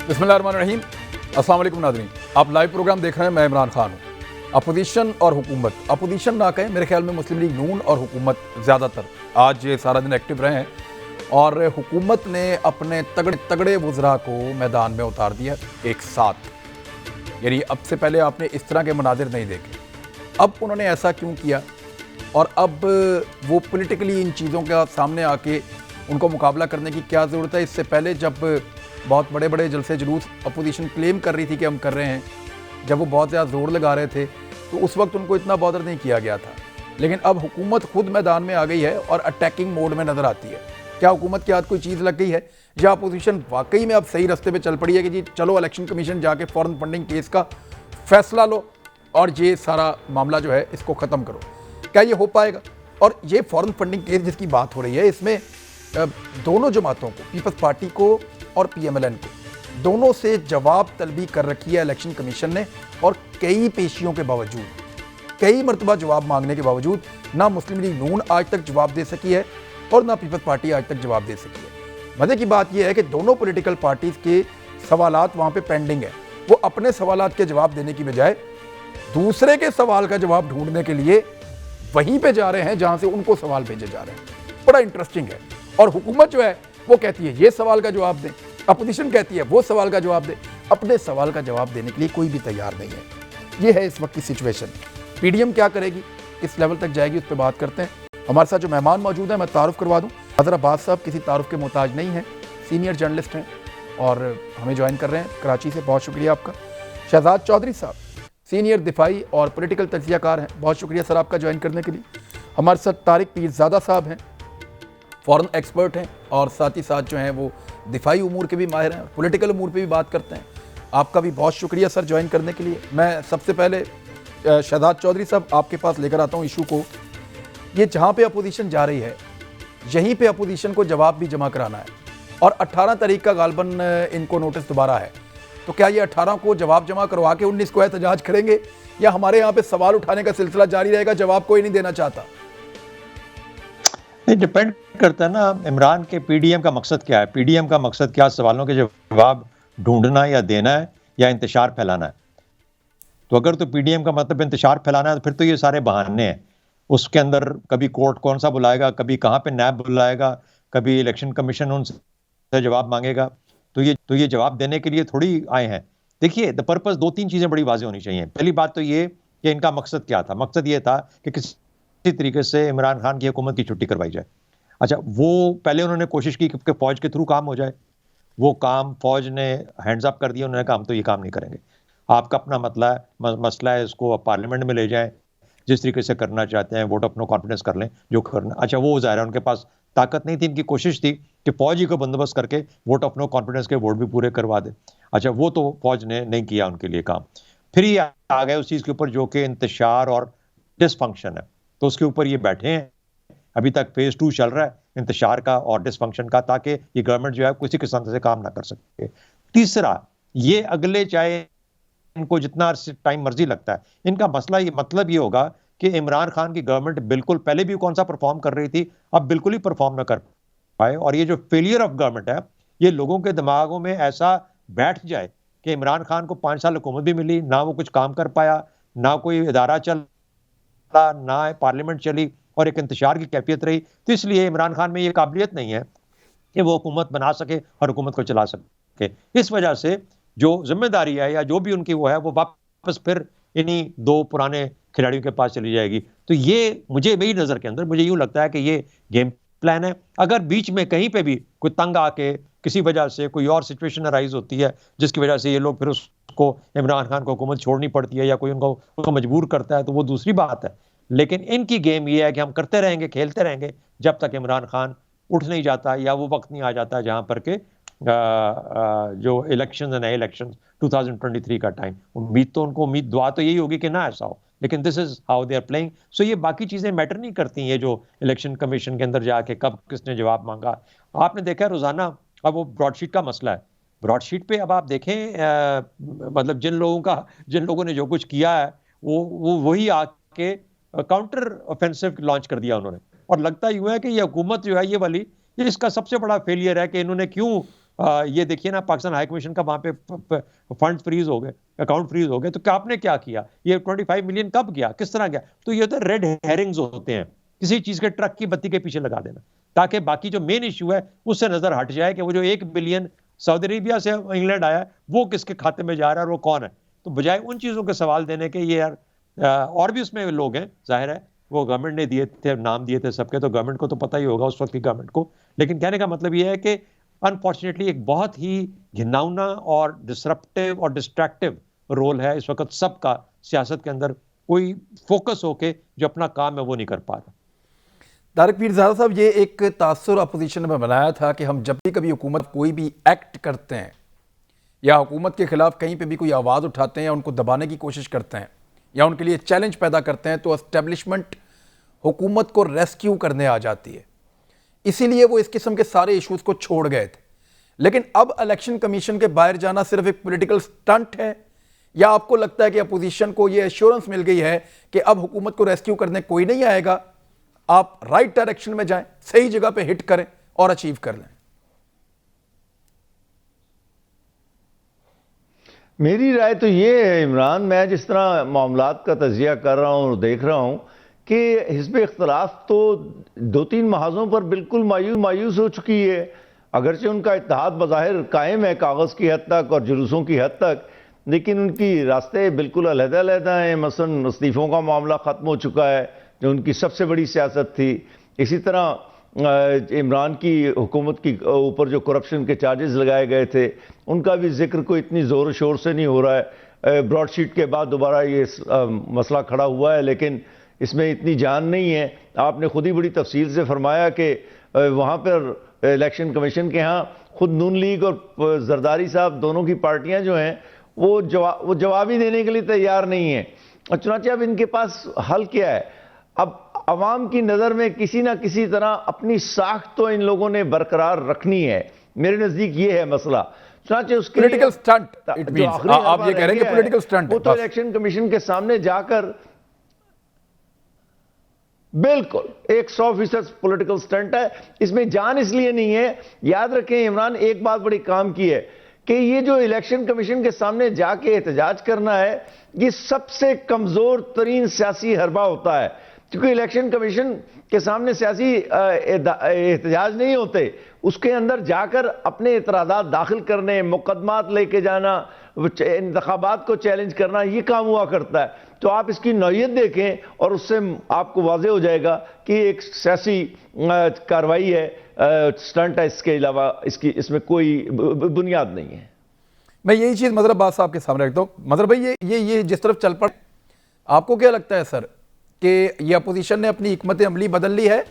बिस्मिल्लाहिर्रहमानिर्रहीम। अस्सलाम वालेकुम नाज़रीन, आप लाइव प्रोग्राम देख रहे हैं। मैं इमरान खान हूँ। अपोजिशन और हुकूमत, अपोजिशन ना कहें, मेरे ख्याल में मुस्लिम लीग नून और हुकूमत ज़्यादातर आज ये सारा दिन एक्टिव रहे हैं और हुकूमत ने अपने तगड़े तगड़े वज़रा को मैदान में उतार दिया एक साथ। यानी अब से पहले आपने इस तरह के मनाजिर नहीं देखे। अब उन्होंने ऐसा क्यों किया और अब वो पॉलिटिकली इन चीज़ों के सामने आके उनको मुकाबला करने की क्या ज़रूरत है। इससे पहले जब बहुत बड़े बड़े जलसे जुलूस अपोजिशन क्लेम कर रही थी कि हम कर रहे हैं, जब वो बहुत ज़्यादा ज़ोर लगा रहे थे तो उस वक्त उनको इतना बॉदर नहीं किया गया था। लेकिन अब हुकूमत खुद मैदान में आ गई है और अटैकिंग मोड में नज़र आती है। क्या हुकूमत के हाथ कोई चीज़ लग गई है या अपोजिशन वाकई में अब सही रास्ते पे चल पड़ी है कि जी चलो इलेक्शन कमीशन जाके फ़ौरन फंडिंग केस का फैसला लो और ये सारा मामला जो है इसको ख़त्म करो। क्या ये हो पाएगा? और ये फ़ौरन फंडिंग केस जिसकी बात हो रही है, इसमें दोनों जमातों को, पीपल्स पार्टी को और PMLN को, दोनों से जवाब तलबी कर रखी है इलेक्शन कमीशन ने। और कई पेशियों के बावजूद, कई मरतबा जवाब मांगने के बावजूद ना मुस्लिम लीग नून आज तक जवाब दे सकी है और ना पीपल्स पार्टी आज तक जवाब दे सकी है। मज़े की बात यह है कि दोनों पॉलिटिकल पार्टीज़ के सवालात वहाँ पे पेंडिंग है। वो अपने सवालात के जवाब देने की बजाय दूसरे के सवाल का जवाब ढूंढने के लिए वहीं पे जा रहे हैं जहाँ से उनको सवाल भेजे जा रहे हैं। बड़ा इंटरेस्टिंग है। और हुकूमत जो है वो कहती है ये सवाल का जवाब दें, अपोजिशन कहती है वो सवाल का जवाब दें। अपने सवाल का जवाब देने के लिए कोई भी तैयार नहीं है। ये है इस वक्त की सिचुएशन। PDM क्या करेगी, किस लेवल तक जाएगी, उस पर बात करते हैं। हमारे साथ जो मेहमान मौजूद है मैं तारुफ करवा दूं। हज़रत अब्बास साहब किसी तारुफ के मोहताज नहीं हैं, सीनियर जर्नलिस्ट हैं और हमें ज्वाइन कर रहे हैं कराची से। बहुत शुक्रिया आपका। शहजाद चौधरी साहब सीनियर दिफाई और पॉलिटिकल तज्ज़ियाकार हैं, बहुत शुक्रिया सर आपका ज्वाइन करने के लिए। हमारे साथ तारिक पीरज़ादा साहब हैं, फॉरेन एक्सपर्ट हैं और साथ ही साथ जो हैं वो दिफाई उमूर के भी माहिर हैं, पॉलिटिकल उमूर पे भी बात करते हैं। आपका भी बहुत शुक्रिया सर ज्वाइन करने के लिए। मैं सबसे पहले शहजाद चौधरी साहब आपके पास लेकर आता हूँ इशू को। ये जहाँ पे अपोजिशन जा रही है यहीं पे अपोजिशन को जवाब भी जमा कराना है और 18 तारीख का गालबन इनको नोटिस दोबारा है। तो क्या ये 18 को जवाब जमा करवा के 19 को एहतजाज करेंगे या हमारे यहाँ पे सवाल उठाने का सिलसिला जारी रहेगा, जवाब कोई नहीं देना चाहता? डिपेंड करता है ना इमरान के PDM का मकसद क्या है। PDM का मकसद क्या, सवालों के जवाब ढूंढना या देना है या इंतशार फैलाना है। तो अगर तो PDM का मतलब इंतशार फैलाना है तो फिर तो ये सारे बहाने हैं। उसके अंदर कभी कोर्ट कौन सा बुलाएगा, कभी कहाँ पे नैब बुलाएगा, कभी इलेक्शन कमीशन उनसे जवाब मांगेगा। तो ये जवाब देने के लिए थोड़ी आए हैं। देखिए द पर्पस, दो तीन चीजें बड़ी वाज़ेह होनी चाहिए। पहली बात तो ये कि इनका मकसद क्या था। मकसद ये था कि किसी तरीके से इमरान खान की हुकूमत की छुट्टी करवाई जाए। अच्छा, वो पहले उन्होंने कोशिश की कि फौज के थ्रू काम हो जाए। वो काम फौज ने हैंड्स अप कर दिया। उन्होंने कहा हम तो ये काम नहीं करेंगे, आपका अपना मसला है, इसको आप पार्लियामेंट में ले जाएं, जिस तरीके से करना चाहते हैं, वोट ऑफ नो कॉन्फिडेंस कर लें जो करना। अच्छा, वो ज़ाहिर है उनके पास ताकत नहीं थी। इनकी कोशिश थी कि फौज ही को बंदोबस्त करके वोट ऑफ नो कॉन्फिडेंस के वोट भी पूरे करवा दे। अच्छा, वो तो फौज ने नहीं किया उनके लिए काम। फिर ये आ गए उस चीज़ के ऊपर जो कि इंतशार और डिसफंक्शन है। तो उसके ऊपर ये बैठे हैं। अभी तक फेज 2 चल रहा है इंतशार का और डिसफंक्शन का, ताकि ये गवर्नमेंट जो है किसी किस्म से काम ना कर सके। तीसरा, ये अगले चाहे इनको जितना टाइम मर्जी लगता है, इनका मसला ये मतलब ये होगा कि इमरान खान की गवर्नमेंट बिल्कुल पहले भी कौन सा परफॉर्म कर रही थी, अब बिल्कुल ही परफॉर्म ना कर पाए। और ये जो फेलियर ऑफ गवर्नमेंट है, ये लोगों के दिमागों में ऐसा बैठ जाए कि इमरान खान को 5 साल हुकूमत भी मिली, ना वो कुछ काम कर पाया, ना कोई इदारा चला, ना पार्लियामेंट चली और एक इंतशार की कैफियत रही। तो इसलिए इमरान खान में ये काबिलियत नहीं है कि वो हुकूमत बना सके और हुकूमत को चला सके। इस वजह से जो जिम्मेदारी है या जो भी उनकी वो है, वो वापस फिर इन्हीं दो पुराने खिलाड़ियों के पास चली जाएगी। तो ये मुझे, मेरी नज़र के अंदर मुझे यूँ लगता है कि ये गेम प्लान है। अगर बीच में कहीं पे भी कोई तंग आके किसी वजह से कोई और सिचुएशन अराइज होती है जिसकी वजह से ये लोग फिर उसको, इमरान खान को हुकूमत छोड़नी पड़ती है या कोई उनको मजबूर करता है, तो वो दूसरी बात है। लेकिन इनकी गेम ये है कि हम करते रहेंगे, खेलते रहेंगे जब तक इमरान खान उठ नहीं जाता या वो वक्त नहीं आ जाता जहां पर के जो इलेक्शन है, नए इलेक्शन 2023 का टाइम। उम्मीद दुआ तो यही होगी कि ना ऐसा हो, लेकिन this is how they are playing. So ये बाकी चीजें मैटर नहीं करती हैं जो इलेक्शन कमीशन के अंदर जाके कब किसने जवाब मांगा। आपने देखा है रोजाना, अब वो ब्रॉडशीट का मसला है। ब्रॉडशीट पे अब आप देखें, मतलब जिन लोगों ने जो कुछ किया है वो वही आके काउंटर ऑफेंसिव लॉन्च कर दिया उन्होंने। और लगता यूं है कि ये हुकूमत जो है ये वाली, ये इसका सबसे बड़ा फेलियर है कि इन्होंने क्यों ये देखिए ना, पाकिस्तान हाई कमीशन का वहाँ पे फंड फ्रीज हो गए, अकाउंट फ्रीज हो गए, तो क्या आपने क्या किया? ये 25 मिलियन कब गया, किस तरह गया? तो ये तो रेड हेरिंग्स होते हैं, किसी चीज के ट्रक की बत्ती के पीछे लगा देना, ताकि बाकी जो मेन इशू है उससे नजर हट जाए कि वो जो 1 बिलियन सऊदी अरेबिया से इंग्लैंड आया वो किसके खाते में जा रहा है और वो कौन है। तो बजाय उन चीजों के सवाल देने के, ये यार और भी उसमें लोग हैं, जाहिर है वो गवर्नमेंट ने दिए थे, नाम दिए थे सबके, तो गवर्नमेंट को तो पता ही होगा उस वक्त की गवर्नमेंट को। लेकिन कहने का मतलब ये है कि अनफॉर्चुनेटली एक बहुत ही घिनौना और डिसरप्टिव और डिस्ट्रैक्टिव रोल है इस वक्त सबका सियासत के अंदर, कोई फोकस होके जो अपना काम है वो नहीं कर पा रहा। तारिक पीरज़ादा साहब, ये एक तासुर अपोजिशन में बनाया था कि हम जब भी कभी हुकूमत कोई भी एक्ट करते हैं या हुकूमत के खिलाफ कहीं पे भी कोई आवाज़ उठाते हैं या उनको दबाने की कोशिश करते हैं या उनके लिए चैलेंज पैदा करते हैं, तो एस्टेब्लिशमेंट हुकूमत को रेस्क्यू करने आ जाती है। इसीलिए वो इस किस्म के सारे इश्यूज़ को छोड़ गए थे। लेकिन अब इलेक्शन कमीशन के बाहर जाना सिर्फ एक पॉलिटिकल स्टंट है, या आपको लगता है कि अपोजिशन को ये एश्योरेंस मिल गई है कि अब हुकूमत को रेस्क्यू करने कोई नहीं आएगा, आप राइट डायरेक्शन में जाएं, सही जगह पे हिट करें और अचीव कर लें? मेरी राय तो ये है इमरान, मैं जिस तरह मामलात का तजिया कर रहा हूँ और देख रहा हूँ कि हिज़्ब इख्तिलाफ तो 2-3 महाजों पर बिल्कुल मायूस हो चुकी है। अगरचे उनका इत्तेहाद बज़ाहिर कायम है कागज़ की हद तक और जुलूसों की हद तक, लेकिन उनकी रास्ते बिल्कुल अलहदा हैं। मसलन इस्तीफ़ों का मामला ख़त्म हो चुका है जो उनकी सबसे बड़ी सियासत थी। इसी तरह इमरान की हुकूमत की ऊपर जो करप्शन के चार्जेस लगाए गए थे उनका भी जिक्र कोई इतनी ज़ोर शोर से नहीं हो रहा है। ब्रॉडशीट के बाद दोबारा ये मसला खड़ा हुआ है, लेकिन इसमें इतनी जान नहीं है। आपने खुद ही बड़ी तफसील से फरमाया कि वहाँ पर इलेक्शन कमीशन के यहाँ खुद नून लीग और जरदारी साहब दोनों की पार्टियाँ जो हैं वो जवाब ही देने के लिए तैयार नहीं है। और चुनांचे अब इनके पास हल क्या है? अब अवाम की नज़र में किसी ना किसी तरह अपनी साख तो इन लोगों ने बरकरार रखनी है। मेरे नज़दीक ये है मसला। चुनांचे उसके पॉलिटिकल स्टंट, आप ये कह रहे हैं कि पॉलिटिकल स्टंट वो तो इलेक्शन कमीशन के सामने जाकर बिल्कुल 100% पॉलिटिकल स्टंट है। इसमें जान इसलिए नहीं है, याद रखें इमरान एक बात बड़ी काम की है कि ये जो इलेक्शन कमीशन के सामने जाके एहतजाज करना है, ये सबसे कमजोर तरीन सियासी हरबा होता है, क्योंकि इलेक्शन कमीशन के सामने सियासी एहतजाज नहीं होते, उसके अंदर जाकर अपने इतराज़ात दाखिल करने, मुकदमात लेके जाना, इंतखाबात को चैलेंज करना, ये काम हुआ करता है। तो आप इसकी नौयत देखें और उससे आपको वाज़ेह हो जाएगा कि एक सियासी कार्रवाई है, स्टंट है, इसके अलावा इसमें कोई बुनियाद नहीं है। मैं यही चीज़ मजहर अब्बास साहब के सामने रखता हूँ। मजहर भाई, ये जिस तरफ चल पड़े, आपको क्या लगता है सर कि ये अपोजिशन ने अपनी हिकमत अमली बदल ली है,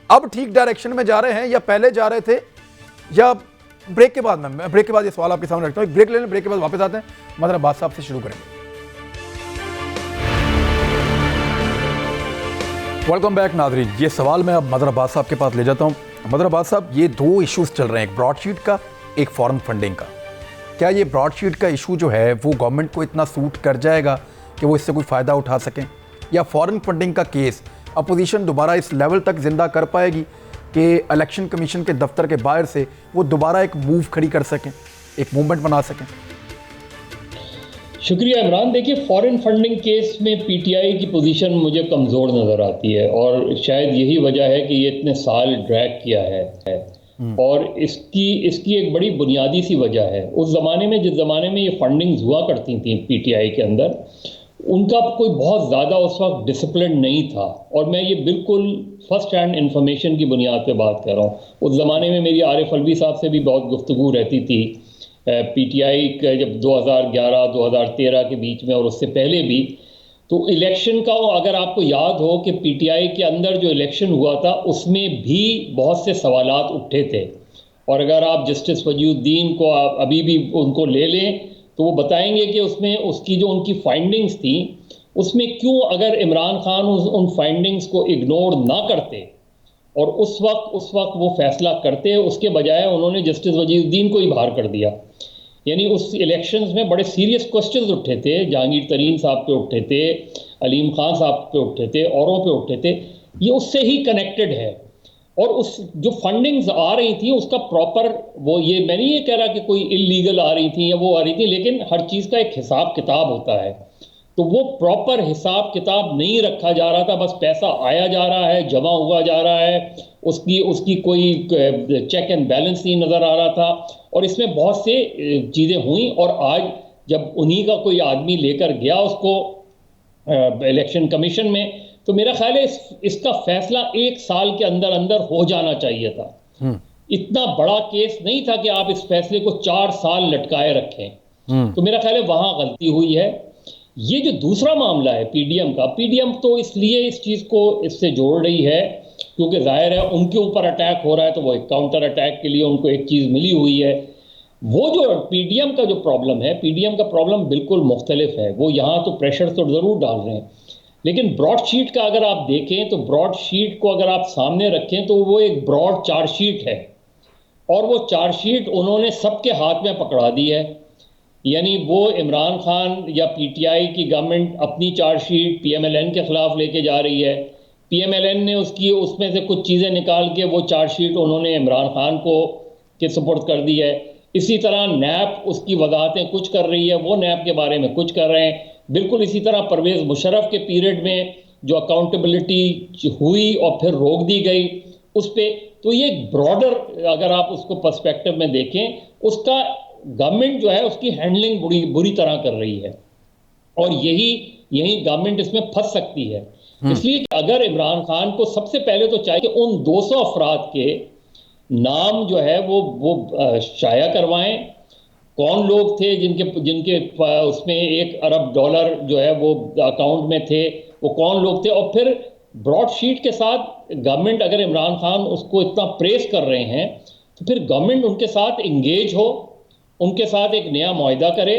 अब ठीक डायरेक्शन में जा रहे हैं या पहले जा रहे थे? या ब्रेक के बाद, मैं ब्रेक के बाद ये सवाल आपके सामने रखता हूँ, एक ब्रेक ले लें, ब्रेक के बाद वापस आते हैं, मजहर अब्बास साहब से शुरू करेंगे। वेलकम बैक नाज़रीन। ये सवाल मैं अब मजहर अब्बास साहब के पास ले जाता हूँ। मजहर अब्बास साहब, ये 2 इश्यूज चल रहे हैं, एक ब्रॉडशीट का, एक फॉरेन फंडिंग का। क्या ये ब्रॉडशीट का इशू जो है वो गवर्नमेंट को इतना सूट कर जाएगा कि वो इससे कोई फ़ायदा उठा सकें, या फॉरेन फंडिंग का केस अपोजिशन दोबारा इस लेवल तक जिंदा कर पाएगी कि इलेक्शन कमीशन के दफ्तर के बाहर से वो दोबारा एक मूव खड़ी कर सकें, एक मूवमेंट बना सकें? शुक्रिया इमरान। देखिए, फॉरेन फंडिंग केस में पीटीआई की पोजीशन मुझे कमज़ोर नज़र आती है और शायद यही वजह है कि ये इतने साल ड्रैग किया है। और इसकी एक बड़ी बुनियादी सी वजह है, उस ज़माने में जिस ज़माने में ये फंडिंग्स हुआ करती थी पीटीआई के अंदर, उनका कोई बहुत ज़्यादा उस वक्त डिसिप्लिन नहीं था। और मैं ये बिल्कुल फर्स्ट हैंड इंफॉर्मेशन की बुनियाद पे बात कर रहा हूँ। उस ज़माने में मेरी आरिफ अलवी साहब से भी बहुत गुफ्तगू रहती थी पीटीआई का, जब 2011-2013 के बीच में और उससे पहले भी। तो इलेक्शन का, अगर आपको याद हो कि पीटीआई के अंदर जो इलेक्शन हुआ था उसमें भी बहुत से सवालात उठे थे, और अगर आप जस्टिस वजीउद्दीन को आप अभी भी उनको ले लें तो वो बताएंगे कि उसमें उसकी जो उनकी फाइंडिंग्स थी उसमें क्यों, अगर इमरान खान उन फाइंडिंग्स को इग्नोर ना करते और उस वक्त वो फैसला करते, उसके बजाय उन्होंने जस्टिस वजीउद्दीन को ही बाहर कर दिया। यानी उस इलेक्शंस में बड़े सीरियस क्वेश्चंस उठे थे, जहांगीर तरीन साहब पे उठे थे, अलीम खान साहब पे उठे थे, औरों पे उठे थे। ये उससे ही कनेक्टेड है। और उस जो फंडिंग्स आ रही थी उसका प्रॉपर, वो ये मैं नहीं ये कह रहा कि कोई इलीगल आ रही थी या वो आ रही थी, लेकिन हर चीज़ का एक हिसाब किताब होता है, तो वो प्रॉपर हिसाब किताब नहीं रखा जा रहा था। बस पैसा आया जा रहा है, जमा हुआ जा रहा है, उसकी उसकी कोई चेक एंड बैलेंस नहीं नज़र आ रहा था। और इसमें बहुत से चीज़ें हुई, और आज जब उन्हीं का कोई आदमी लेकर गया उसको इलेक्शन कमीशन में, तो मेरा ख्याल है इसका फैसला 1 साल के अंदर अंदर हो जाना चाहिए था। इतना बड़ा केस नहीं था कि आप इस फैसले को 4 साल लटकाए रखें। तो मेरा ख्याल है वहां गलती हुई है। ये जो दूसरा मामला है पीडीएम का, पीडीएम तो इसलिए इस चीज को इससे जोड़ रही है क्योंकि जाहिर है उनके ऊपर अटैक हो रहा है, तो वो एक काउंटर अटैक के लिए उनको एक चीज मिली हुई है। वो जो पीडीएम का जो प्रॉब्लम है, पीडीएम का प्रॉब्लम बिल्कुल मुख्तलिफ है। वो यहाँ तो प्रेशर तो जरूर डाल रहे हैं, लेकिन ब्रॉडशीट का अगर आप देखें तो ब्रॉडशीट को अगर आप सामने रखें तो वो एक ब्रॉड चार्जशीट है, और वो चार्जशीट उन्होंने सबके हाथ में पकड़ा दी है। यानी वो इमरान खान या पीटीआई की गवर्नमेंट अपनी चार्जशीट पीएमएलएन के खिलाफ लेके जा रही है, पीएमएलएन ने उसमें से कुछ चीज़ें निकाल के वो चार्जशीट उन्होंने इमरान खान को के सुपुर्द कर दी है। इसी तरह नैप उसकी वजाहतें कुछ कर रही है, वो नैप के बारे में कुछ कर रहे हैं। बिल्कुल इसी तरह परवेज़ मुशर्रफ के पीरियड में जो अकाउंटेबिलिटी हुई और फिर रोक दी गई उस पर, तो ये ब्रॉडर अगर आप उसको पर्सपेक्टिव में देखें, उसका गवर्नमेंट जो है उसकी हैंडलिंग बुरी तरह कर रही है, और यही गवर्नमेंट इसमें फंस सकती है। इसलिए कि अगर इमरान खान को सबसे पहले तो चाहिए कि उन 200 अफराद के नाम जो है वो शाया करवाएं, कौन लोग थे जिनके उसमें $1 अरब जो है वो अकाउंट में थे, वो कौन लोग थे। और फिर ब्रॉडशीट के साथ गवर्नमेंट, अगर इमरान खान उसको इतना प्रेस कर रहे हैं तो फिर गवर्नमेंट उनके साथ इंगेज हो, उनके साथ एक नया मुआहिदा करे,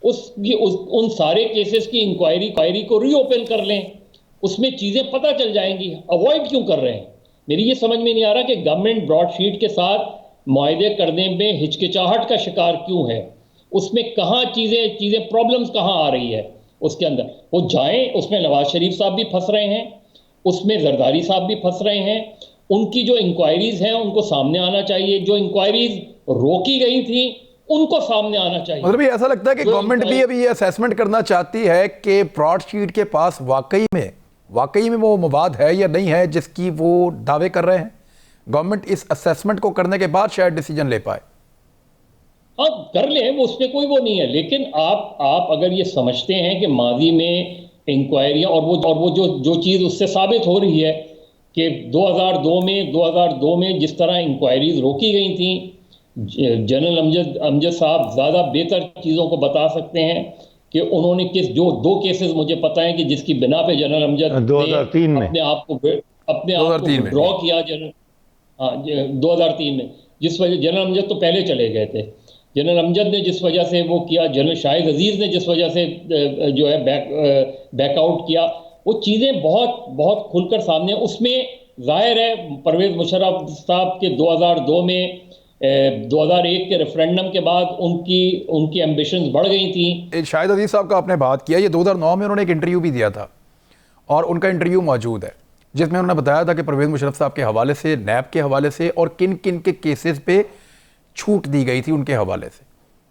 उन सारे केसेस की इंक्वायरी को रीओपन कर लें, उसमें चीज़ें पता चल जाएंगी। अवॉइड क्यों कर रहे हैं? मेरी ये समझ में नहीं आ रहा कि गवर्नमेंट ब्रॉडशीट के साथ मुआहिदे करने में हिचकिचाहट का शिकार क्यों है। उसमें कहाँ चीज़ें प्रॉब्लम्स कहाँ आ रही है उसके अंदर। वो जाएं, उसमें नवाज शरीफ साहब भी फंस रहे हैं, उसमें जरदारी साहब भी फंस रहे हैं। उनकी जो इंक्वायरीज हैं उनको सामने आना चाहिए, जो इंक्वायरीज रोकी गई थी उनको सामने आना चाहिए। मतलब ऐसा लगता है कि गवर्नमेंट भी अभी ये असेसमेंट करना चाहती है कि ब्रॉडशीट के पास वाकई में वो मवाद है या नहीं है जिसकी वो दावे कर रहे हैं। गवर्नमेंट इस असेसमेंट को करने के बाद शायद डिसीजन ले पाए। हाँ, कर लें, वो उसमें कोई वो नहीं है, लेकिन आप अगर ये समझते हैं कि माजी में इंक्वायरियाँ और वो जो चीज़ उससे साबित हो रही है कि 2002 में जिस तरह इंक्वायरीज रोकी गई थी, जनरल अमजद साहब ज़्यादा बेहतर चीज़ों को बता सकते हैं कि उन्होंने जो 2 केसेस मुझे पता है कि जिसकी बिना पे जनरल अमजद 2003 में अपने आप को ड्रॉ किया। 2003 में जिस वजह जनरल अमजद तो पहले चले गए थे, जनरल अमजद ने जिस वजह से वो किया, जनरल शाहिद अजीज़ ने जिस वजह से जो है बैकआउट किया, वो चीज़ें बहुत बहुत खुलकर सामने। उसमें जाहिर है परवेज़ मुशर्रफ साहब के 2002 में 2001 के रेफरेंडम के बाद उनकी एम्बिशंस बढ़ गई थी। शाहिद अजीज़ साहब का आपने बात किया, ये 2009 में उन्होंने एक इंटरव्यू भी दिया था और उनका इंटरव्यू मौजूद है जिसमें उन्होंने बताया था कि परवेज़ मुशर्रफ साहब के हवाले से, नैब के हवाले से और किन किन के केसेस पे छूट दी गई थी उनके हवाले से।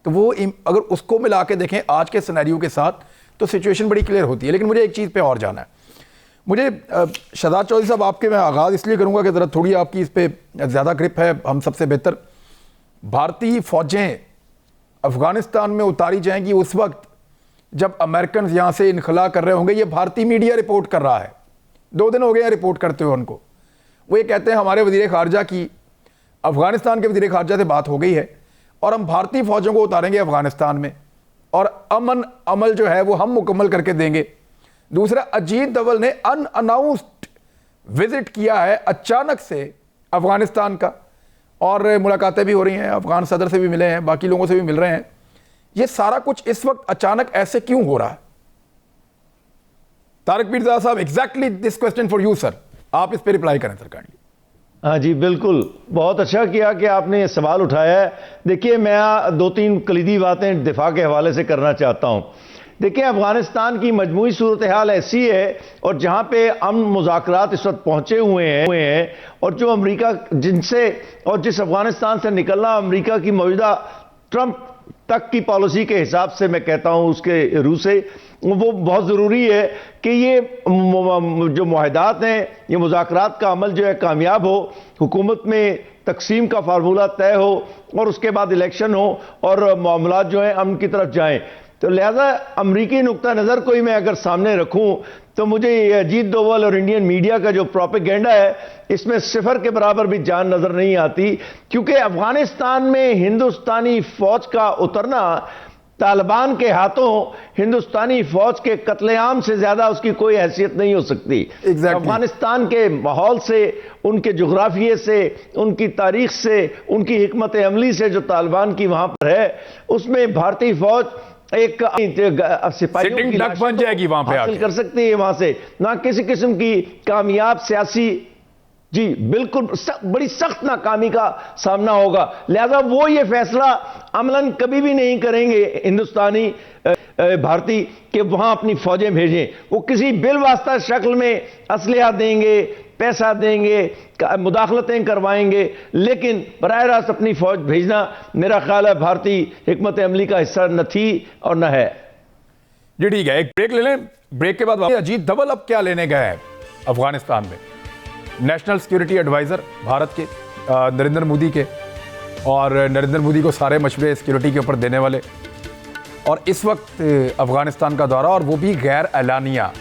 तो वो अगर उसको मिला के देखें आज के सिनेरियो के साथ तो सिचुएशन बड़ी क्लियर होती है। लेकिन मुझे एक चीज़ पे और जाना है। मुझे शहजाद चौधरी साहब, आपके मैं आगाज़ इसलिए करूँगा कि ज़रा थोड़ी आपकी इस पर ज़्यादा ग्रिप है हम सबसे बेहतर। भारतीय फ़ौजें अफ़गानिस्तान में उतारी जाएंगी उस वक्त जब अमेरिकन यहाँ से इनखला कर रहे होंगे। ये भारतीय मीडिया रिपोर्ट कर रहा है, 2 दिन हो गए हैं रिपोर्ट करते हुए उनको। वो ये कहते हैं हमारे वज़ीर ख़ारजा की अफ़गानिस्तान के वज़ीर ख़ारजा से बात हो गई है और हम भारतीय फ़ौजों को उतारेंगे अफ़गानिस्तान में और अमन अमल जो है वो हम मुकम्मल करके देंगे। दूसरा, अजीत दवल ने अनअनाउंस्ड विज़िट किया है अचानक से अफ़गानिस्तान का, और मुलाकातें भी हो रही हैं, अफ़गान सदर से भी मिले हैं, बाकी लोगों से भी मिल रहे हैं। ये सारा कुछ इस वक्त अचानक ऐसे क्यों हो रहा है? तारिक पीरज़ादा साहब, exactly this question for you sir, आप इस पर रिप्लाई करें सर काइंडली। हाँ जी, बिल्कुल, बहुत अच्छा किया कि आपने ये सवाल उठाया है। देखिए, मैं 2-3 कलीदी बातें दिफा के हवाले से करना चाहता हूँ। देखिए, अफगानिस्तान की मजमूई सूरत हाल ऐसी है, और जहां पे अमन मुज़ाकरात इस वक्त पहुंचे हुए हैं, और जो अमेरिका जिनसे और जिस अफगानिस्तान से निकलना अमेरिका की मौजूदा ट्रंप तक की पॉलिसी के हिसाब से मैं कहता हूं उसके रूह से, वो बहुत ज़रूरी है कि ये जो मुआहदात हैं, ये मुज़ाकरात का अमल जो है कामयाब हो, हुकूमत में तकसीम का फार्मूला तय हो, और उसके बाद इलेक्शन हो, और मामलात जो हैं अमन की तरफ जाएं। तो लिहाजा अमरीकी नुक्ता नज़र को ही मैं अगर सामने रखूं, तो मुझे ये अजीत डोवल और इंडियन मीडिया का जो प्रोपेगेंडा है, इसमें सिफर के बराबर भी जान नजर नहीं आती, क्योंकि अफगानिस्तान में हिंदुस्तानी फौज का उतरना तालिबान के हाथों हिंदुस्तानी फौज के कत्लेआम से ज्यादा उसकी कोई हैसियत नहीं हो सकती। अफगानिस्तान के माहौल से, उनके जोग्राफिये से, उनकी तारीख से, उनकी हिकमत अमली से जो तालिबान की वहां पर है, उसमें भारतीय फौज एक सिपाहियों की डक बन जाएगी वहां पे हासिल कर सकती है, वहां से ना किसी किस्म की कामयाब सियासी, जी बिल्कुल बड़ी सख्त नाकामी का सामना होगा। लिहाजा वो ये फैसला अमलन कभी भी नहीं करेंगे हिंदुस्तानी भारतीय कि वहां अपनी फौजें भेजें। वो किसी बिलवास्ता शक्ल में असलहा देंगे, पैसा देंगे, मुदाखलतें करवाएंगे, लेकिन बराह रास्त अपनी फौज भेजना मेरा ख्याल है भारतीय हिकमत अमली का हिस्सा न थी और न है। जी ठीक है, एक ब्रेक ले लें, ब्रेक के बाद अजीत डोवल अब क्या लेने गए हैं अफगानिस्तान में। नेशनल सिक्योरिटी एडवाइजर भारत के नरेंद्र मोदी के, और नरेंद्र मोदी को सारे मशवरे सिक्योरिटी के ऊपर देने वाले, और इस वक्त अफगानिस्तान का दौरा, और वो भी गैर एलानिया।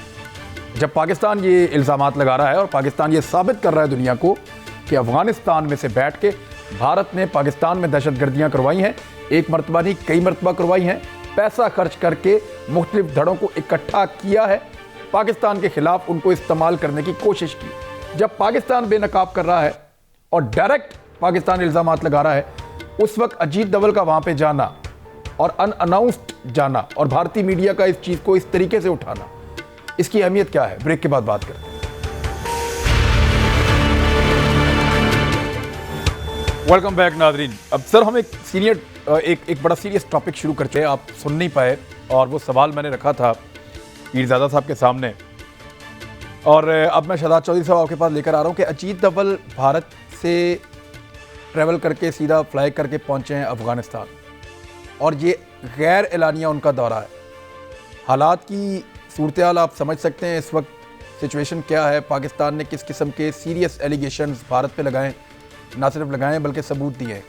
जब पाकिस्तान ये इल्ज़ामात लगा रहा है और पाकिस्तान ये साबित कर रहा है दुनिया को कि अफगानिस्तान में से बैठ के भारत ने पाकिस्तान में दहशतगर्दियाँ करवाई हैं, एक मरतबा नहीं कई मरतबा करवाई हैं, पैसा खर्च करके मुख्तलिफ धड़ों को इकट्ठा किया है, पाकिस्तान के खिलाफ उनको इस्तेमाल करने की कोशिश की। जब पाकिस्तान बेनकाब कर रहा है और डायरेक्ट पाकिस्तान इल्ज़ामात लगा रहा है, उस वक्त अजीत डोवल का वहाँ पे जाना और अनअनाउंस्ड जाना और भारतीय मीडिया का इस चीज़ को इस तरीके से उठाना, इसकी अहमियत क्या है? ब्रेक के बाद बात करते हैं। वेलकम बैक नाजरीन। अब सर हम एक बड़ा सीरियस टॉपिक शुरू करते हैं, आप सुन नहीं पाए, और वो सवाल मैंने रखा था पीरज़ादा साहब के सामने, और अब मैं शहजाद चौधरी साहब आपके पास लेकर आ रहा हूँ कि अजीत डोवल भारत से ट्रैवल करके सीधा फ्लाई करके पहुँचे हैं अफ़गानिस्तान, और ये गैर एलानिया उनका दौरा है। हालात की सूरत हाल आप समझ सकते हैं, इस वक्त सिचुएशन क्या है, पाकिस्तान ने किस किस्म के सीरियस एलिगेशंस भारत पे लगाएं, ना सिर्फ लगाएं बल्कि सबूत दिए हैं,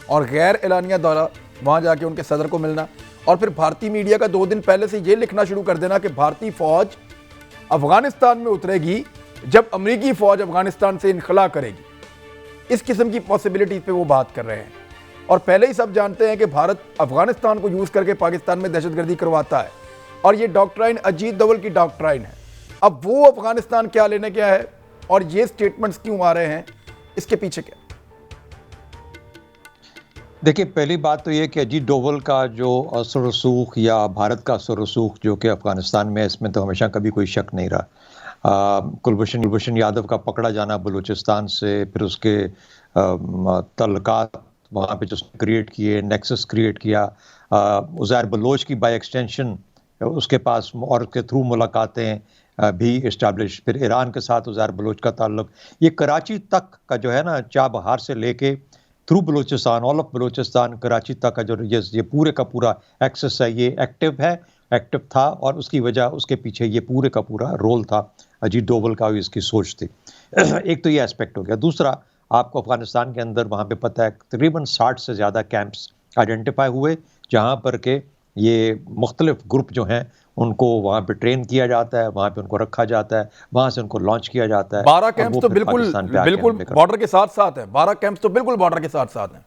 और गैर एलानिया दौरा, वहाँ जाके उनके सदर को मिलना, और फिर भारतीय मीडिया का 2 दिन पहले से ये लिखना शुरू कर देना कि भारतीय फ़ौज अफगानिस्तान में उतरेगी जब अमेरिकी फ़ौज अफगानिस्तान से इनखला करेगी। इस किस्म की पॉसिबिलिटी पे वो बात कर रहे हैं, और पहले ही सब जानते हैं कि भारत अफगानिस्तान को यूज़ करके पाकिस्तान में दहशतगर्दी करवाता है, और ये डॉक्ट्राइन अजीत डोवल की डॉक्ट्राइन है। अब वो अफगानिस्तान क्या लेने गया है और ये स्टेटमेंट्स क्यों आ रहे हैं, इसके पीछे क्या? देखिए, पहली बात तो ये कि अजीत डोवल का जो असर रसूख या भारत का असर रसूख जो कि अफगानिस्तान में, इसमें तो हमेशा कभी कोई शक नहीं रहा। कुलभूषण यादव का पकड़ा जाना बलूचिस्तान से, फिर उसके तल्लुकात वहाँ पे जो क्रिएट किए, नेक्सस क्रिएट किया, उज़ैर बलोच की बाय एक्सटेंशन उसके पास और उसके थ्रू मुलाकातें भी इस्टेब्लिश, फिर ईरान के साथ उज़ैर बलोच का ताल्लुक, ये कराची तक का जो है ना, चाबहार से लेके through Balochistan, all of Balochistan, Karachi तक का जो ये पूरे का पूरा एक्सेस है, ये एक्टिव था, और उसकी वजह, उसके पीछे ये पूरे का पूरा रोल था अजीत डोवल का, इसकी सोच थी। एक तो ये एस्पेक्ट हो गया। दूसरा, आपको अफगानिस्तान के अंदर वहाँ पे पता है तकरीबन 60 से ज़्यादा कैंप्स आइडेंटिफाई हुए, जहाँ पर के ये मुख्तलिफ ग्रुप जो हैं उनको वहाँ पे ट्रेन किया जाता है, वहाँ पे उनको रखा जाता है, वहाँ से उनको लॉन्च किया जाता है। 12 कैंप्स तो बिल्कुल बॉर्डर के साथ साथ है, 12 कैंप्स तो बिल्कुल बॉर्डर के साथ साथ हैं,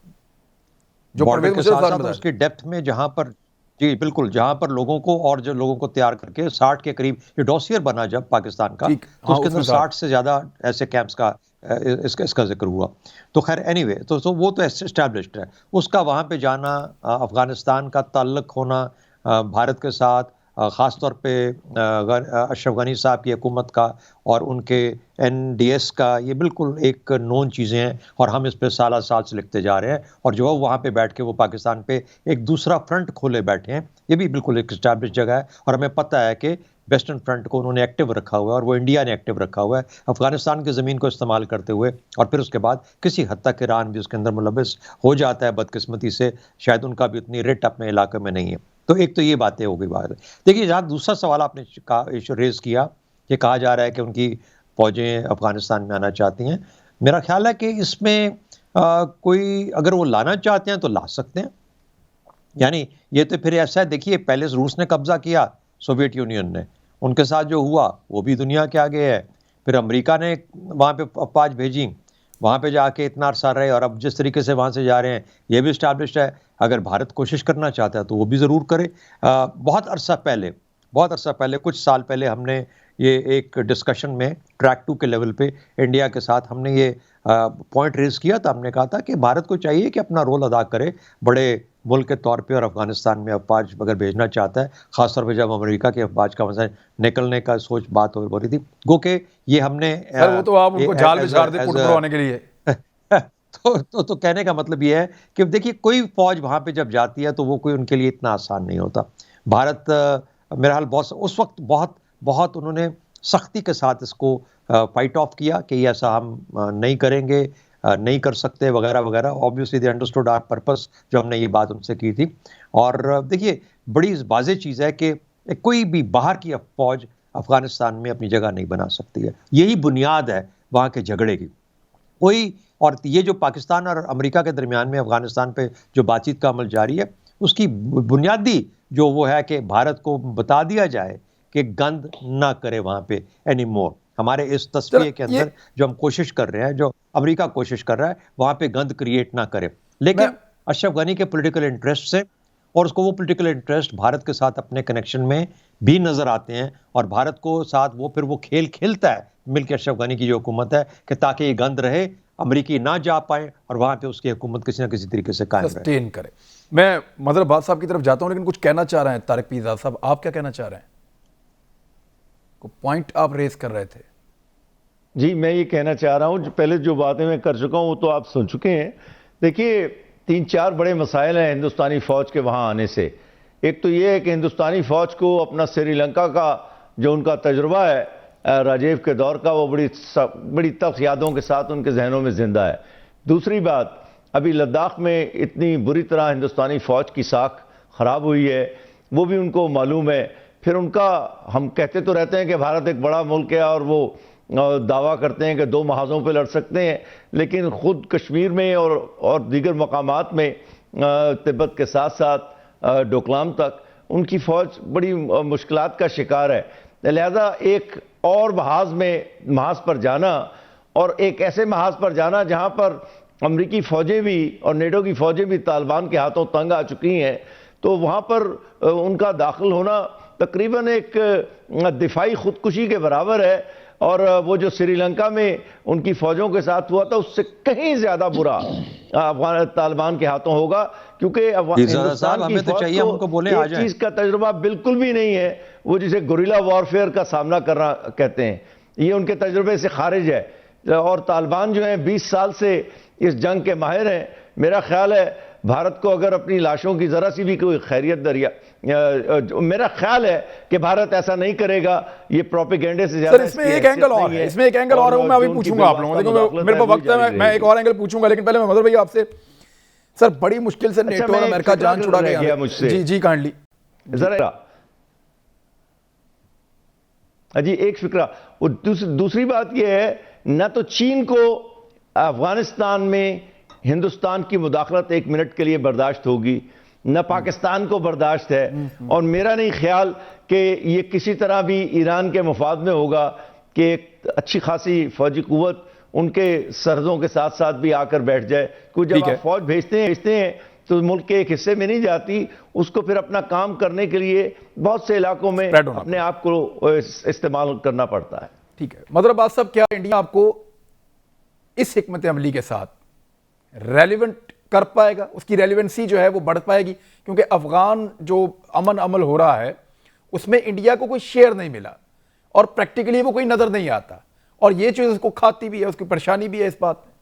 जो बॉर्डर के साथ साथ उसकी डेप्थ में, जहाँ पर जी बिल्कुल, जहाँ पर लोगों को और जो लोगों को तैयार करके 60 के करीब, ये डॉसियर बना जब पाकिस्तान का, तो उसके अंदर 60 से ज़्यादा ऐसे कैंप्स का इसका जिक्र हुआ। तो खैर एनीवे, तो वो तो एस्टैब्लिश्ड है। उसका वहाँ पे जाना, अफगानिस्तान का ताल्लुक होना भारत के साथ, ख़ास तौर पे अशरफ गनी साहब की हुकूमत का और उनके NDS का, ये बिल्कुल एक नोन चीज़ें हैं और हम इस पे साल साल से लिखते जा रहे हैं। और जो है वहाँ पे बैठ के वो पाकिस्तान पे एक दूसरा फ्रंट खोले बैठे हैं, ये भी बिल्कुल एक एस्टैब्लिश जगह है। और हमें पता है कि वेस्टर्न फ्रंट को उन्होंने एक्टिव रखा हुआ है और वो इंडिया ने एक्टिव रखा हुआ है अफगानिस्तान की ज़मीन को इस्तेमाल करते हुए। और फिर उसके बाद किसी हद तक ईरान भी उसके अंदर मुलविस हो जाता है, बदकिस्मती से शायद उनका भी उतनी रेट अपने इलाके में नहीं है। तो एक तो ये बातें हो गई बात। देखिए, जहाँ दूसरा सवाल आपने रेज़ किया कि कहा जा रहा है कि उनकी फ़ौजें अफगानिस्तान में आना चाहती हैं, मेरा ख्याल है कि इसमें कोई अगर वो लाना चाहते हैं तो ला सकते हैं। यानी ये तो फिर ऐसा है, देखिए पहले रूस ने कब्जा किया, सोवियत यूनियन ने, उनके साथ जो हुआ वो भी दुनिया के आगे है। फिर अमेरिका ने वहाँ पे अफवाज भेजी, वहाँ पे जाके इतना अरसा रहे और अब जिस तरीके से वहाँ से जा रहे हैं ये भी इस्टेब्लिश्ड है। अगर भारत कोशिश करना चाहता है तो वो भी ज़रूर करे। बहुत अरसा पहले कुछ साल पहले हमने ये एक डिस्कशन में ट्रैक 2 के लेवल पे इंडिया के साथ हमने ये पॉइंट रेज किया था। हमने कहा था कि भारत को चाहिए कि अपना रोल अदा करे बड़े मुल्क के तौर पे, और अफगानिस्तान में अफवाज अगर भेजना चाहता है, खासतौर पे जब अमेरिका के अफवाज का मतलब निकलने का सोच बात हो रही थी, गो के ये हमने सर वो तो आप उनको जाल में झाड़ दे पुट करवाने के लिए। तो कहने का मतलब ये है कि देखिए कोई फौज वहाँ पे जब जाती है तो वो कोई उनके लिए इतना आसान नहीं होता। भारत मेरा हाल बहुत उस वक्त बहुत उन्होंने सख्ती के साथ इसको फाइट ऑफ किया कि ऐसा हम नहीं करेंगे, नहीं कर सकते वगैरह वगैरह। Obviously they understood our purpose जो हमने ये बात उनसे की थी। और देखिए बड़ी वाज़ेह चीज़ है कि कोई भी बाहर की फौज अफगानिस्तान में अपनी जगह नहीं बना सकती है। यही बुनियाद है वहाँ के झगड़े की। कोई और ये जो पाकिस्तान और अमेरिका के दरमियान में अफगानिस्तान पे जो बातचीत का अमल जारी है, उसकी बुनियादी जो वो है कि भारत को बता दिया जाए कि गंद ना करे वहाँ पे एनी मोर। हमारे इस तस्वीर के अंदर जो हम कोशिश कर रहे हैं, जो अमेरिका कोशिश कर रहा है, वहाँ पे गंद क्रिएट ना करे। लेकिन अशरफ गनी के पॉलिटिकल इंटरेस्ट से, और उसको वो पॉलिटिकल इंटरेस्ट भारत के साथ अपने कनेक्शन में भी नजर आते हैं, और भारत को साथ वो फिर वो खेल खेलता है मिलकर अशरफ गनी की जो हुकूमत है कि ताकि ये गंद रहे, अमरीकी ना जा पाए और वहाँ पे उसकी हुकूमत किसी ना किसी तरीके से कायम सस्टेन करे। मैं मदर अब्बास साहब की तरफ जाता हूँ, लेकिन कुछ कहना चाह रहे हैं तारिक पीरजादा साहब, आप क्या कहना चाह रहे हैं? को पॉइंट आप रेस कर रहे थे। जी, मैं ये कहना चाह रहा हूँ, पहले जो बातें मैं कर चुका हूँ वो तो आप सुन चुके हैं। देखिए 3-4 बड़े मसाइल हैं हिंदुस्तानी फ़ौज के वहाँ आने से। एक तो ये है कि हिंदुस्तानी फ़ौज को अपना श्रीलंका का जो उनका तजुर्बा है राजीव के दौर का, वो बड़ी तल्ख यादों के साथ उनके जहनों में ज़िंदा है। दूसरी बात, अभी लद्दाख में इतनी बुरी तरह हिंदुस्तानी फ़ौज की साख ख़राब हुई है, वो भी उनको मालूम है। फिर उनका, हम कहते तो रहते हैं कि भारत एक बड़ा मुल्क है और वो दावा करते हैं कि 2 महाज़ों पे लड़ सकते हैं, लेकिन ख़ुद कश्मीर में और दीगर मकामात में तिब्बत के साथ साथ डोकलाम तक उनकी फ़ौज बड़ी मुश्किलात का शिकार है। लिहाजा एक और महाज पर जाना, और एक ऐसे महाज पर जाना जहाँ पर अमरीकी फ़ौजें भी और नेटो की फ़ौजें भी तालिबान के हाथों तंग आ चुकी हैं, तो वहाँ पर उनका दाखिल होना तकरीबन एक दिफाई खुदकुशी के बराबर है। और वो जो श्रीलंका में उनकी फ़ौजों के साथ हुआ था उससे कहीं ज़्यादा बुरा अफगान तालिबान के हाथों होगा, क्योंकि हिंदुस्तान की फ़ौज को एक चीज़ का तजुर्बा बिल्कुल भी नहीं है, वो जिसे गुरिल्ला वॉरफेयर का सामना करना कहते हैं, ये उनके तजुर्बे से खारिज है। और तालिबान जो है 20 साल से इस जंग के माहिर हैं। मेरा ख्याल है भारत को अगर अपनी लाशों की ज़रा सी भी कोई खैरियत दरिया, मेरा ख्याल है कि भारत ऐसा नहीं करेगा। ये प्रोपेगेंडे से ज़्यादा इसमें एक एंगल और है, इसमें एक एंगल और है, वो मैं अभी पूछूंगा आप लोगों। देखो मेरे पास वक्त है, मैं एक और एंगल पूछूंगा, लेकिन पहले मैं मदर भैया आपसे, सर बड़ी मुश्किल से नेटो और अमेरिका जान छुड़ा गया मुझसे। जी काइंडली जरा जी एक फिक्रा। दूसरी बात यह है, न तो चीन को अफगानिस्तान में हिंदुस्तान की मुदाखलत 1 मिनट के लिए बर्दाश्त होगी, न पाकिस्तान को बर्दाश्त है, और मेरा नहीं ख्याल कि ये किसी तरह भी ईरान के मुफाद में होगा कि एक अच्छी खासी फौजी कुव्वत उनके सरहदों के साथ साथ भी आकर बैठ जाए। क्योंकि जब आप फौज भेजते हैं तो मुल्क के एक हिस्से में नहीं जाती, उसको फिर अपना काम करने के लिए बहुत से इलाकों में अपने आप को इस्तेमाल करना पड़ता है। ठीक है मदर अब्बास साहब, क्या इंडिया आपको इस हिकमत अमली के साथ रेलिवेंट कर पाएगा? उसकी रेलिवेंसी जो है वो बढ़ पाएगी? क्योंकि अफगान जो अमल हो रहा है उसमें इंडिया को कोई शेयर नहीं मिला और प्रैक्टिकली वो कोई नजर नहीं आता, और ये चीज उसको खाती भी है, उसकी परेशानी भी है इस बात में।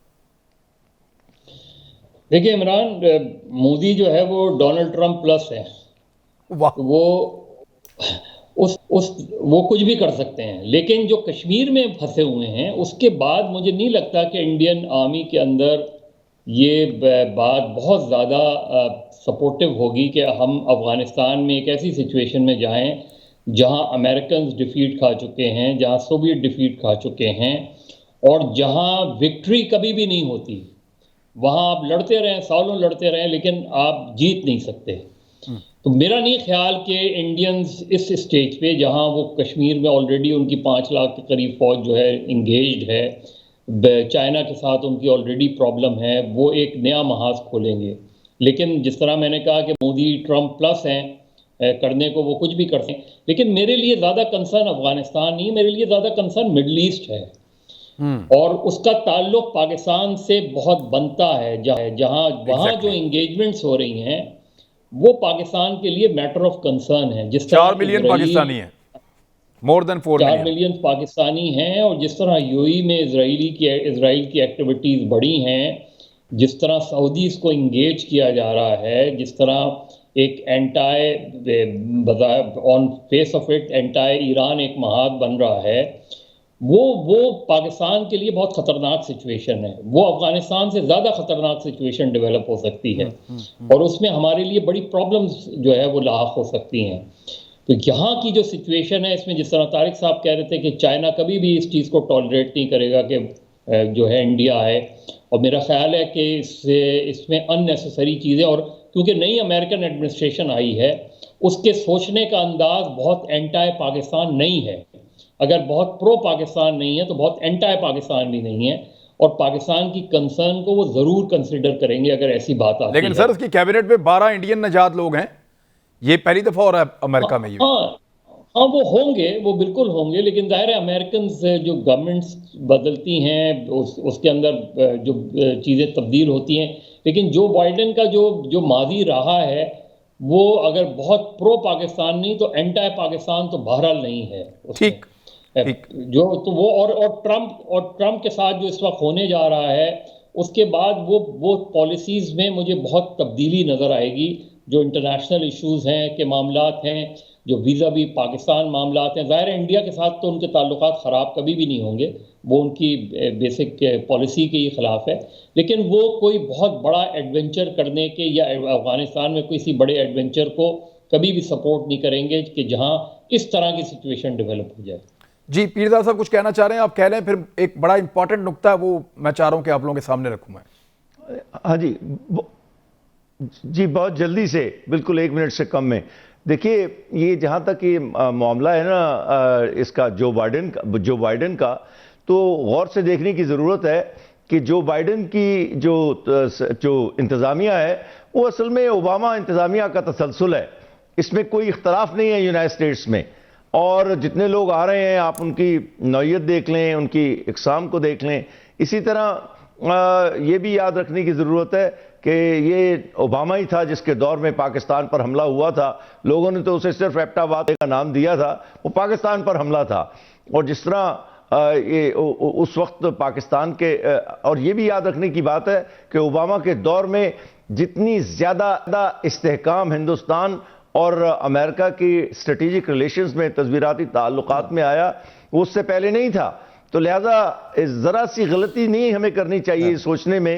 देखिए इमरान, मोदी जो है वो डोनाल्ड ट्रंप प्लस है। वाह। वो वो कुछ भी कर सकते हैं, लेकिन जो कश्मीर में फंसे हुए हैं उसके बाद मुझे नहीं लगता कि इंडियन आर्मी के अंदर ये बात बहुत ज़्यादा सपोर्टिव होगी कि हम अफ़गानिस्तान में एक ऐसी सिचुएशन में जाएं जहां अमेरिकन डिफीट खा चुके हैं, जहां सोवियत डिफीट खा चुके हैं, और जहां विक्ट्री कभी भी नहीं होती। वहां आप लड़ते रहें, सालों लड़ते रहें, लेकिन आप जीत नहीं सकते। तो मेरा नहीं ख्याल कि इंडियंस इस स्टेज पे, जहां वो कश्मीर में ऑलरेडी उनकी 5 लाख के करीब फौज जो है इंगेज्ड है, चाइना के साथ उनकी ऑलरेडी प्रॉब्लम है, वो एक नया महाज खोलेंगे। लेकिन जिस तरह मैंने कहा कि मोदी ट्रंप प्लस हैं, करने को वो कुछ भी करते हैं, लेकिन मेरे लिए ज़्यादा कंसर्न अफगानिस्तान नहीं, मेरे लिए ज़्यादा कंसर्न मिडल ईस्ट है। और उसका ताल्लुक पाकिस्तान से बहुत बनता है, जहां वहां जो इंगेजमेंट्स हो रही हैं वो पाकिस्तान के लिए मैटर ऑफ कंसर्न है। जिस तरह 4 मिलियन पाकिस्तानी हैं, more than 4 4 million. Million Pakistani हैं, और जिस तरह यूएई में इजराइल की एक्टिविटीज़ बढ़ी हैं, जिस तरह सऊदीज़ को इंगेज किया जा रहा है, जिस तरह एक on face of it anti Iran एक महाग बन रहा है, वो पाकिस्तान के लिए बहुत ख़तरनाक सिचुएशन है। वो अफगानिस्तान से ज़्यादा ख़तरनाक सिचुएशन डेवलप हो सकती है, और उसमें हमारे लिए बड़ी प्रॉब्लम्स जो है वो लाक हो सकती हैं। तो यहाँ की जो सिचुएशन है, इसमें जिस तरह तारिक साहब कह रहे थे कि चाइना कभी भी इस चीज़ को टॉलरेट नहीं करेगा कि जो है इंडिया है, और मेरा ख्याल है कि इसमें अननेसेसरी चीज़ें, और क्योंकि नई अमेरिकन एडमिनिस्ट्रेशन आई है, उसके सोचने का अंदाज बहुत एंटाई पाकिस्तान नहीं है। अगर बहुत प्रो पाकिस्तान नहीं है तो बहुत एंटाई पाकिस्तान भी नहीं है, और पाकिस्तान की कंसर्न को वो ज़रूर कंसिडर करेंगे अगर ऐसी बात आती है। लेकिन सर उसकी कैबिनेट में 12 इंडियन नजात लोग हैं, ये पहली दफा हो रहा है अमेरिका में। हाँ, वो होंगे, वो बिल्कुल होंगे, लेकिन जाहिर है अमेरिकन जो गवर्नमेंट्स बदलती हैं उसके अंदर जो चीज़ें तब्दील होती हैं, लेकिन जो बाइडेन का जो माजी रहा है वो अगर बहुत प्रो पाकिस्तान नहीं तो एंटाई पाकिस्तान तो बहरहाल नहीं है। ठीक। जो तो वो और ट्रंप के साथ जो इस वक्त होने जा रहा है, उसके बाद वो पॉलिसीज़ में मुझे बहुत तब्दीली नज़र आएगी। जो इंटरनेशनल इश्यूज़ हैं के मामलात हैं, जो वीज़ा भी पाकिस्तान मामलात हैं, ज़ाहिर है इंडिया के साथ तो उनके ताल्लुकात ख़राब कभी भी नहीं होंगे, वो उनकी बेसिक पॉलिसी के ही ख़िलाफ़ है, लेकिन वो कोई बहुत बड़ा एडवेंचर करने के या अफ़गानिस्तान में किसी बड़े एडवेंचर को कभी भी सपोर्ट नहीं करेंगे कि जहाँ इस तरह की सिचुएशन डेवलप हो जाए। जी, पीरदार साहब कुछ कहना चाह रहे हैं, आप कह लें, फिर एक बड़ा इंपॉर्टेंट नुक्ता है वो मैं चाह रहा हूं कि आप लोगों के सामने रखूं मैं। हाँ जी, बहुत जल्दी से, बिल्कुल 1 मिनट से कम में। देखिए, ये जहाँ तक ये मामला है ना इसका जो बाइडेन का, तो गौर से देखने की ज़रूरत है कि जो बाइडेन की जो इंतज़ामिया है वो असल में ओबामा इंतज़ामिया का तसलसल है। इसमें कोई इख्तलाफ नहीं है यूनाइटेड स्टेट्स में, और जितने लोग आ रहे हैं आप उनकी नौइयत देख लें, उनकी इक़साम को देख लें। इसी तरह ये भी याद रखने की ज़रूरत है कि ये ओबामा ही था जिसके दौर में पाकिस्तान पर हमला हुआ था। लोगों ने तो उसे सिर्फ एबटाबाद का नाम दिया था, वो पाकिस्तान पर हमला था। और जिस तरह ये उस वक्त पाकिस्तान के, और ये भी याद रखने की बात है कि ओबामा के दौर में जितनी ज़्यादा इस्तेहकाम हिंदुस्तान और अमेरिका की स्ट्रेटेजिक रिलेशंस में, तस्वीराती ताल्लुकात में आया, वो उससे पहले नहीं था। तो लिहाजा ज़रा सी गलती नहीं हमें करनी चाहिए सोचने में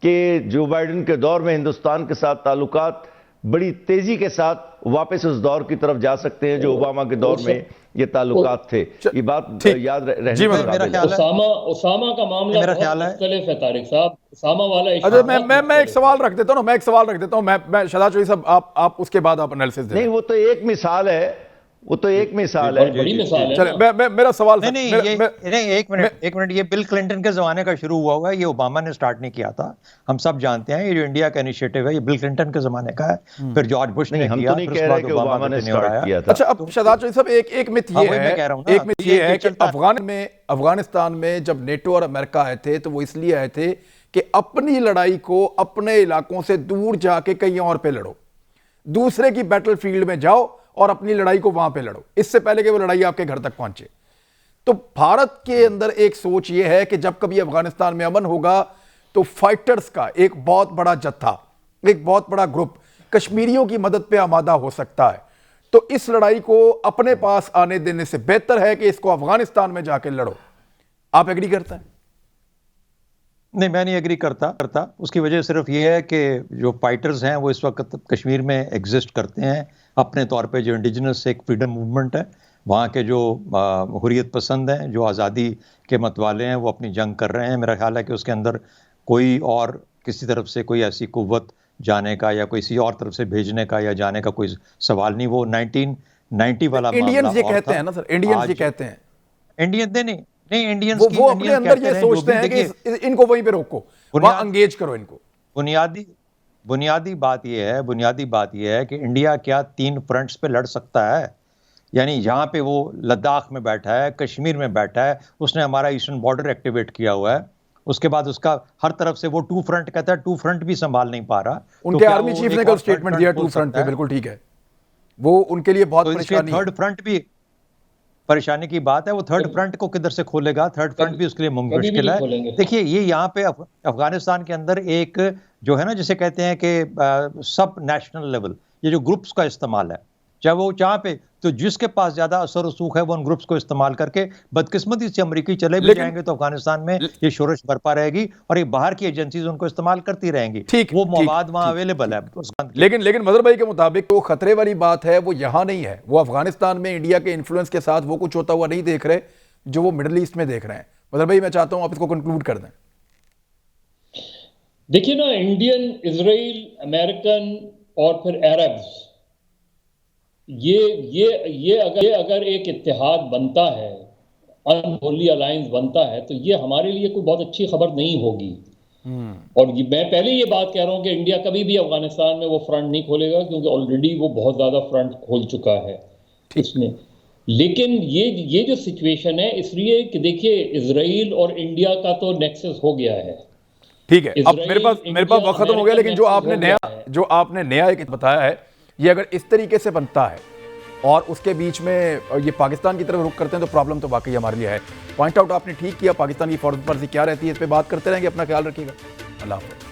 कि जो बाइडेन के दौर में हिंदुस्तान के साथ ताल्लुकात बड़ी तेजी के साथ वापस उस दौर की तरफ जा सकते हैं जो ओबामा के दौर में ये ताल्लुकात थे। ये बात याद रहने की बात है। ओसामा का मामला बहुत मुख्तलिफ है तारिक साहब, ओसामा वाला इशू। अच्छा, मैं एक सवाल रख देता हूँ मैं शहजाद चौधरी साहब, आप उसके बाद आप एनालिसिस दें। नहीं, वो तो एक मिसाल है, वो तो एक मिसाल है, बड़ी मिसाल है। चले, मेरा सवाल नहीं, एक मिनट, ये बिल क्लिंटन के जमाने का शुरू हुआ होगा, ये ओबामा ने स्टार्ट नहीं किया था, हम सब जानते हैं। ये जो इंडिया का इनिशिएटिव है ये बिल क्लिंटन के जमाने का है, फिर जॉर्ज बुश ने किया, फिर उसके बाद ओबामा ने स्टार्ट किया था। अच्छा, अब शहजाद चौधरी साहब, एक मिथ ये है कि अफगानिस्तान में जब नेटो और अमेरिका आए थे तो वो इसलिए आए थे कि अपनी लड़ाई को अपने इलाकों से दूर जाके कहीं और पे लड़ो, दूसरे की बैटल फील्ड में जाओ और अपनी लड़ाई को वहां पे लड़ो, इससे पहले कि वो लड़ाई आपके घर तक पहुंचे। तो भारत के अंदर एक सोच ये है कि जब कभी अफगानिस्तान में अमन होगा तो फाइटर्स का एक बहुत बड़ा जत्था, एक बहुत बड़ा ग्रुप कश्मीरियों की मदद पे आमादा हो सकता है। तो इस लड़ाई को अपने पास आने देने से बेहतर है कि इसको अफगानिस्तान में जाके लड़ो। आप एग्री करते हैं? नहीं, मैं नहीं एग्री करता। उसकी वजह सिर्फ ये है कि जो फाइटर्स हैं वो इस वक्त कश्मीर में एग्जिस्ट करते हैं अपने तौर पे। जो इंडिजिनस एक फ्रीडम मूवमेंट है, वहाँ के जो हुर्रियत पसंद हैं, जो आज़ादी के मतवाले हैं, वो अपनी जंग कर रहे हैं। मेरा ख्याल है कि उसके अंदर कोई और किसी तरफ से कोई ऐसी कुव्वत जाने का या किसी और तरफ से भेजने का या जाने का कोई सवाल नहीं। वो 1990 वाला इंडियंस ये कहते हैं ना सर, इंडियंस ये कहते हैं। इंडियन नहीं इंडियंस वो अपने अंदर ये सोचते हैं कि इनको वहीं पे रोको, वहां एंगेज करो इनको। बुनियादी बात यह है कि इंडिया क्या 3 फ्रंट्स पे लड़ सकता है? यानी यहाँ पे वो लद्दाख में बैठा है, कश्मीर में बैठा है, उसने हमारा ईस्टर्न बॉर्डर एक्टिवेट किया हुआ है। उसके बाद उसका हर तरफ से वो 2 फ्रंट कहता है, 2 फ्रंट भी संभाल नहीं पा रहा। उनके आर्मी चीफ ने कल स्टेटमेंट दिया 2 फ्रंट पे, बिल्कुल ठीक है। वो उनके लिए बहुत परेशानी है। थर्ड फ्रंट भी परेशानी की बात है। वो थर्ड फ्रंट को किधर से खोलेगा? थर्ड फ्रंट भी उसके लिए मुश्किल है। देखिए, ये यहाँ पे अफगानिस्तान के अंदर एक जो है ना, जिसे कहते हैं कि सब नेशनल लेवल, ये जो ग्रुप्स का इस्तेमाल है, चाहे वो जहाँ पे, तो जिसके पास ज्यादा असर रसूख है वो उन ग्रुप्स को इस्तेमाल करके, बदकिस्मती से अमेरिकी चले भी जाएंगे तो अफगानिस्तान में ये शोरश बरपा रहेगी और ये बाहर की एजेंसीज उनको इस्तेमाल करती रहेंगी। ठीक, वो मवाद वहां अवेलेबल है। लेकिन मदर भाई के मुताबिक तो खतरे वाली बात है वो यहां नहीं है, वो अफगानिस्तान में इंडिया के इन्फ्लुएंस के साथ वो कुछ होता हुआ नहीं देख रहे जो वो मिडिल ईस्ट में देख रहे हैं। मदर भाई, मैं चाहता हूं आप इसको कंक्लूड कर दें। देखिए ना, इंडियन, इजराइल, अमेरिकन और फिर अरब्स, ये अगर एक इत्तेहाद बनता है, अनहोली अलायंस बनता है, तो ये हमारे लिए कोई बहुत अच्छी खबर नहीं होगी। और मैं पहले ये बात कह रहा हूं कि इंडिया कभी भी अफगानिस्तान में वो फ्रंट नहीं खोलेगा, क्योंकि ऑलरेडी वो बहुत ज्यादा फ्रंट खोल चुका है इसमें। लेकिन ये जो सिचुएशन है, इसलिए कि देखिए, इजराइल और इंडिया का तो नेक्सस हो गया है। ठीक है, अब मेरे पास वक्त खत्म हो गया, लेकिन जो आपने नया एक बताया है, ये अगर इस तरीके से बनता है और उसके बीच में ये पाकिस्तान की तरफ रुख करते हैं तो प्रॉब्लम तो वाकई हमारे लिए है। पॉइंट आउट आपने ठीक किया, पाकिस्तान की फॉरेन पॉलिसी क्या रहती है, इस पर बात करते रहेंगे। अपना ख्याल रखिएगा। अल्लाह हाफ़िज़।